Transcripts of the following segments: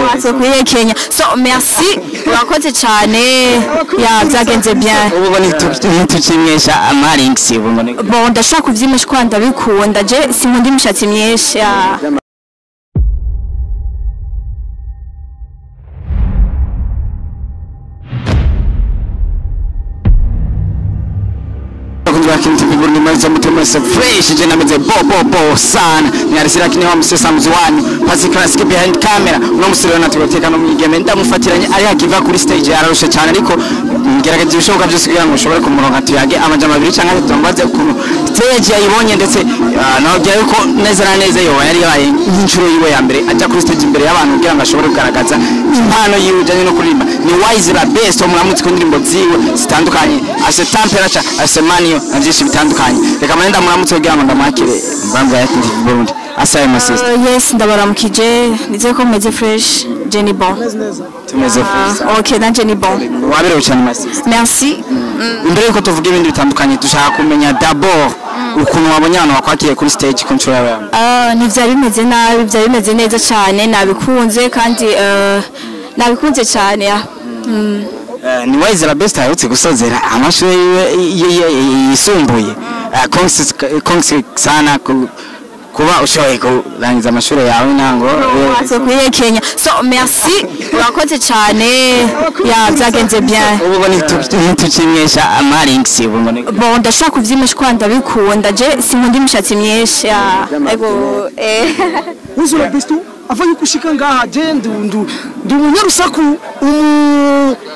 Wazo kuye Kenya. So merci. Urakoze cyane. Ya byagenze bien. Ubu ni tukinyesha amarinks ubu ngo. Bon ndashaka kuvyimisha kwa ndabikunda je sinkunda imishatsi myinshi. Kintu biburi maze mutemese fresh je nameze bo sana nyarisira kine wa musesa muzwani pasi classic behind camera uno musirero natugoteka no mwigeme ndamufatiranye ari hakiva kuri stage yararusha cyane ariko ngerageje bishoboka byose kugira ngo ushobore kumuronka tuyage amajama abiri cyangwa tutambaze ukuntu stage yayibonye ndetse nagira yuko neza na neza yo yari yabaye inshuro yiwe ya mbere ajya kuri stage imbere y'abantu kugira ngo ashobore kugaragaza impano yiwe ujanye no kuririmba ni wise la best umwamutse ku ndirimbo ziwe zitandukanye ase temperature ase manio byinshi bitandukanye reka manda muramutse kugira ngo ndamakire mbambwa ya TV Burundi asaye masisi yes ndabaramukije nize ko meze fresh Jenny Bon tumeze fresh okay na Jenny Bon waberewe cyane masisi merci imbere yuko tuvuga ibindi bitandukanye dushaka kumenya d'abord ukuntu wabonye abantu bakwakiye kuri stage ku yawe ntivyari bimeze nabi byari bimeze neza cyane nabikunze kandi nabikunze cyane ya ni wise la best ayotse gusozera amashuri yisumbuye konse sana kuba ushoboye kurangiza amashuri yawe nango wazo kuye Kenya so merci urakoze cyane ya byagenze bien ubu ni tukinyesha amarinks ubu ngo bon ndashaka kuvyimisha kwa ndabikunda je sinkunda imishatsi myinshi ego Wizo la best avanye kushika ngaha je ndu munyarusaku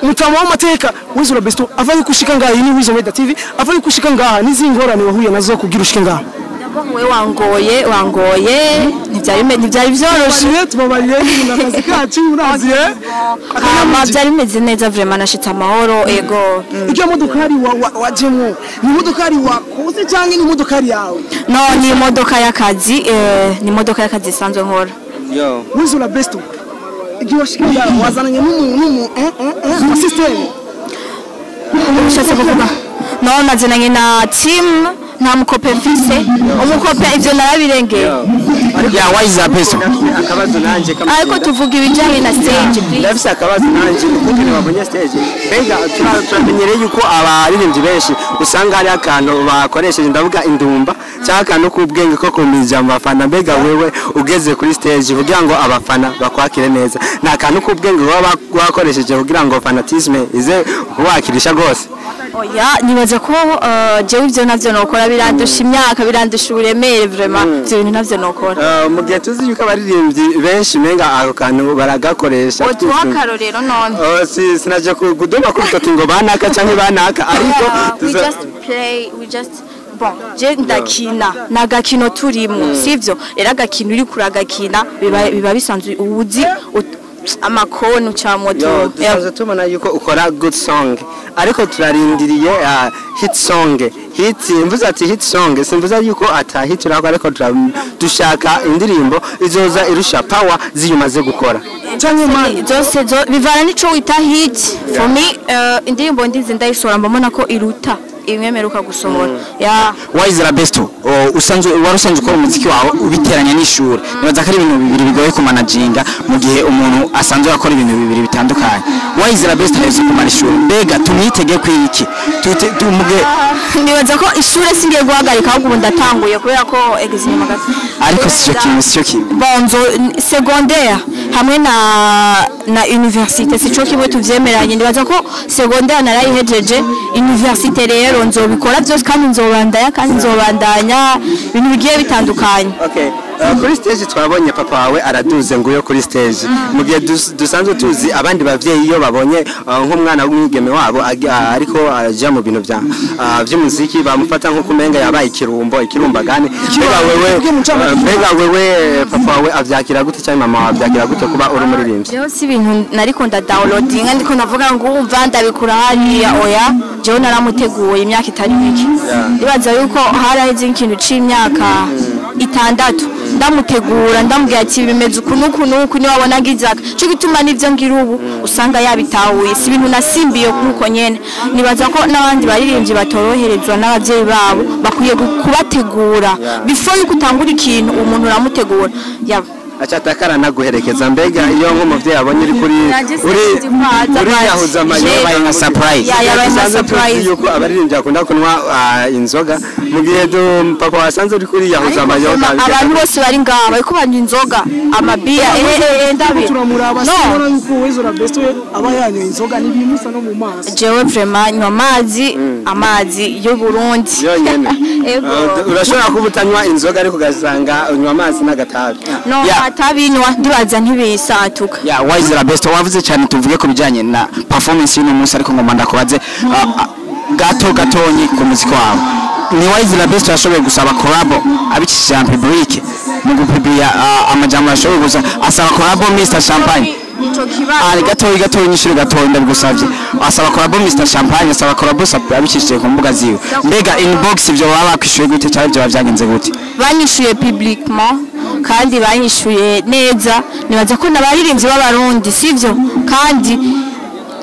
umutama w'amateka Wizo la best avanye kushika ngaha ni Wizo Media TV avanye kushika ngaha nizingorane wahuye nazo kugira ushike ngaha we wangoye ntibyari byoroshe tubabariye na kazi kacu uraziye byari bimeze neza vraiment nashitse amahoro ego icyo modokari wajemo ni modokari wakoze cyangwa ni modokari yawe no ni modoka y'akazi ni modoka y'akazi sanzwe nkora yo Wizo la best igihe washikira wazananye n'umuntu system ushatse kuvuga no nazananye na team nta mukope mfise umukope ivyo narabirengeye ya wise apeso akabazo nanje ariko tuvuga ibijanye na stage please ndafise akabazo nanje kuko ni wabonye stage benga turamenyereye yuko abaririmbyi benshi usanga hari akantu bakoresheje ndavuga indumba cyangwa akantu kubwenge ko kumija amafana mbega wewe ugeze kuri stage kugira ngo abafana bakwakire neza nta kantu kubwenge bakoresheje kugira ngo fanatisme ize kubakirisha gose oya nibaza ko jewe ivyo navyo nokora birandusha imyaka birandusha uburemere vraiment ivyo bintu navyo nokora mu gihe tuzi yuko abaririmbyi benshi menga ako kantu baragakoresha otwakaro rero none sinaje kudoba kuri toki ngo banaka canke banaka ariko we just bon je ndakina nagakino turimo sivyo rero agakino uri kuragakina biba bisanzwe ubuzi amakonu cha moto tuzaze tubona yuko ukora good song ariko turarindiriye hit song hit mvuze ati hit song simvuze yuko ata hit urako ariko dushaka indirimbo izoza irusha power ziyumaze gukora cyane man zose bivana nico wita hit for me indirimbo ndize ndayisora mbona ko iruta imwemeruka gusohora ya wise la best usanzwe warusanzwe ukora umuziki wawe ubiteranya n'ishuri nibaza ko ari ibintu bibiri bigoye kumanaginga mu gihe umuntu asanzwe akora ibintu bibiri bitandukanye wise la best hayose kumara ishuri mbega tumwitege kwiki tumuge nibaza ko ishuri singiye guhagarika ahubwo ndatanguye kubera ko examen magasi ariko sico kimwe bonzo secondaire hamwe na université sico kimwe tuvyemeranye nibaza ko secondaire narayihejeje université rero nzobikora byose kandi nzobandanya ibintu bigiye bitandukanye okay kuri stage twabonye papa wawe araduze nguyo kuri stage mu gihe dusanzwe tuzi abandi bavyeyi iyo babonye nk'umwana w'umwigeme wabo ariko aja mu bintu by'umuziki bamufata nko kumenga yabaye ikirumbagane mbega wewe papa wawe avyakira gute cyangwa mama wawe avyakira gute kuba uri muririmbyi rero si ibintu nariko downloading ndiko navuga ngo umva ndabikura hariya oya jewe naramuteguye imyaka itari mike ibaza yuko haraheze ikintu c'imyaka 6 ndamutegura ndambwiye ati bimeze uku ni wabona gizaka cyo gituma nivyo ngira ubu usanga yabitahuye si ibintu nasimbiye kuko nyene nibaza ko nabandi baririmbyi batoroherezwa n'abavyeyi babo bakwiye kubategura before yuko utangura ikintu umuntu uramutegura yaba acatakara naguherekeza mbega iyo nk'umuvyeyi abonye uri kuri uri yahuza amayoba nka surprise yabaye nka surprise yuko abaririmbyi akunda kunywa inzoga mu gihe papa wasanze uri kuri yahuza amayoba abantu bose bari ngaha bariko banywa inzoga amabiya ndabi turamuraba sibona yuko Wezo la Besto aba yanyoye inzoga n'ibimusa no mu maso jewe vraiment nywa amazi yo Burundi yonyene urashobora kuba utanywa inzoga ariko ugasanga unywa amazi n'agatabi no atabinywa ndibaza ntibisatuka Wise la Besto wavuze cyane tuvuge ku bijanye na performance y'uno munsi ariko ngomba ndakubaze gatonyi ku muziki wawe ni Wise la Besto yashoboye gusaba collab abicishije en public mu gupibia amajambo yashoboye gusa asaba collab Mr Champagne nico kibazo gatoyi nyishuri gatoyi ndabigusavye asaba collab Mr Champagne asaba collab abicishije ku mbuga ziwe mbega inbox ivyo baba bakwishuye gute cyane byo bavyagenze gute banyishuye publiquement kandi banyishuye neza nibaza ko nabaririmbyi b'abarundi sivyo kandi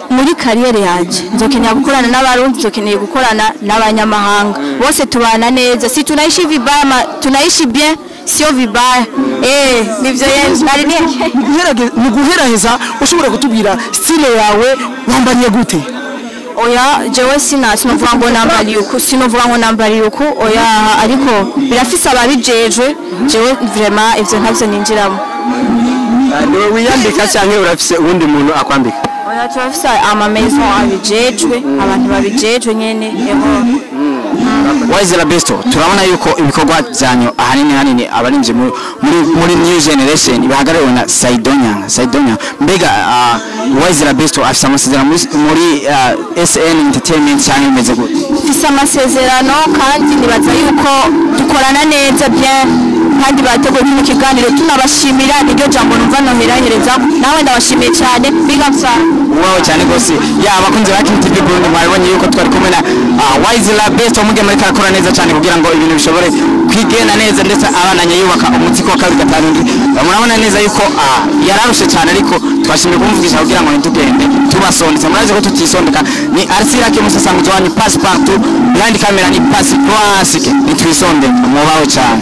muri kariyere yanje nzokeneye gukorana n'abarundi nzokeneye gukorana n'abanyamahanga bose tubana neza si tunaishi vibaya tunaishi bien sio vibaya nivyo ari ni guheraheza ushobora kutubwira style yawe wambariye gute oya jewe sinovuga ngo nambariye uku oya ariko birafise ababijejwe jewe vraiment ivyo ntavyo ninjiramo niwe wiyambika cyangwa urafise uwundi muntu akwambika oya turafise amamezo abijejwe abantu babijejwe nyene Wise la Besto turabona yuko ibikorwa byanyu ahanini abarinje muri new generation bahagarariwe na Saidonya mbega Wise la Besto afisa amasezerano muri SN Entertainment cyane imeze gute afisa amasezerano kandi nibaza yuko dukorana neza bien kandi bateguye mu kiganiro tunabashimira niryo jambo numva noherahereza nawe ndabashimiye cyane big up sir wow cyane gose abakunzi ba King TV Burundi mwabonye yuko twari kumwe na Wise la Besto mugiye muri karakora neza cyane kugira ngo ibintu bishobore kwigena neza ndetse abananye yubaka umuziki wa kabiri gatanu murabona neza yuko yararushe cyane ariko twashimye kumvugisha kugira ngo ntitugende tubasondetse murazi ko tutisondeka ni Arsira ke musasanzwe wanyu pass partout behind camera ni pass classic nitwisonde mubaho cyane